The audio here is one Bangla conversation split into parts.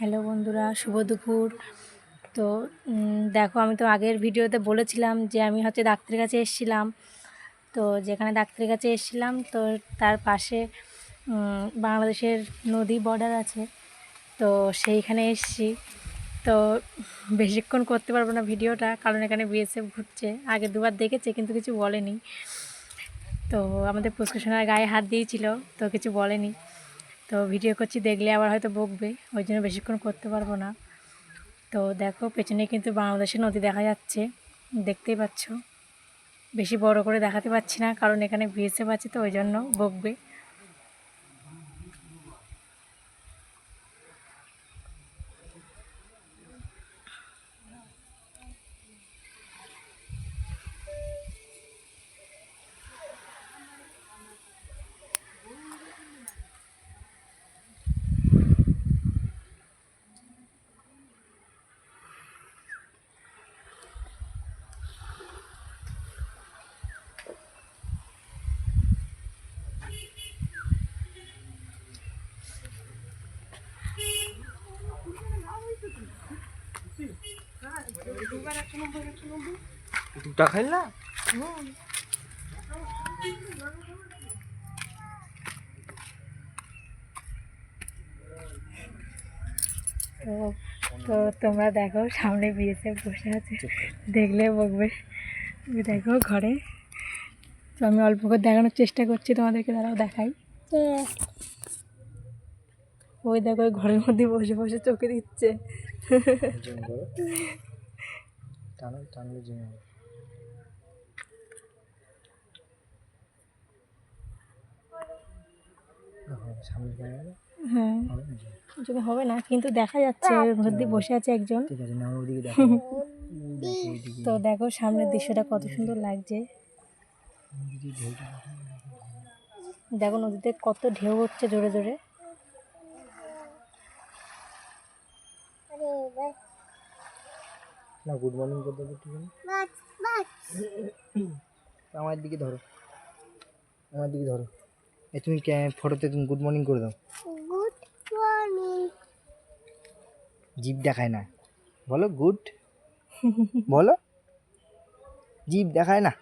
হ্যালো বন্ধুরা, শুভ দুপুর। তো দেখো, আমি তো আগের ভিডিওতে বলেছিলাম যে আমি হচ্ছে ডাক্তারের কাছে এসেছিলাম। তো যেখানে ডাক্তারের কাছে এসেছিলাম তো তার পাশে বাংলাদেশের নদী বর্ডার আছে, তো সেইখানে এসেছি। তো বেশিক্ষণ করতে পারবো না ভিডিওটা, কারণ এখানে বিএসএফ ঘুরছে। আগে দুবার দেখেছে কিন্তু কিছু বলেনি। তো আমাদের পুষ্কর গায়ে হাত দিয়েছিল, তো কিছু বলেনি। তো ভিডিও করছি, দেখলে আবার হয়তো বকবে, ওই জন্য বেশিক্ষণ করতে পারবো না। তো দেখো, পেছনে কিন্তু বাংলাদেশের নদী দেখা যাচ্ছে, দেখতেই পাচ্ছ। বেশি বড় করে দেখাতে পারছি না, কারণ এখানে বিএসএফ আছে, তো ওই জন্য বকবে। খাইল না তো তো তোমরা দেখো, সামনে বিএসএফ বসে আছে, দেখলে বকবে। দেখো ঘরে। তো আমি অল্প করে দেখানোর চেষ্টা করছি তোমাদেরকে, দাঁড়াও দেখাই। ওই দেখো, ওই ঘরের মধ্যে বসে বসে চোখে দিচ্ছে। হ্যাঁ, যদি হবে না, কিন্তু দেখা যাচ্ছে ওর মধ্যে বসে আছে একজন। তো দেখো সামনের দৃশ্যটা কত সুন্দর লাগছে। দেখো নদীতে কত ঢেউ হচ্ছে জোরে জোরে। না, গুড মর্নিং করতে হবে, ঠিক আছে? আমার দিকে ধরো, আমার দিকে ধরো। তুমি ফটোতে গুড মর্নিং করে দাও। Good morning. জিভ দেখায় না, বলো গুড। বলো, জিভ দেখায় না।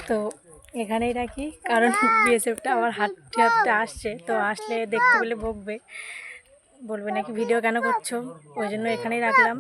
তো এখানেই রাখি, কারণ বিএসএফটা আবার হাঁটতে হাঁটতে আসছে, তো আসলে দেখতে পেলে বকবে, বলবে নাকি ভিডিও কেন করছো, ওই জন্য এখানেই রাখলাম।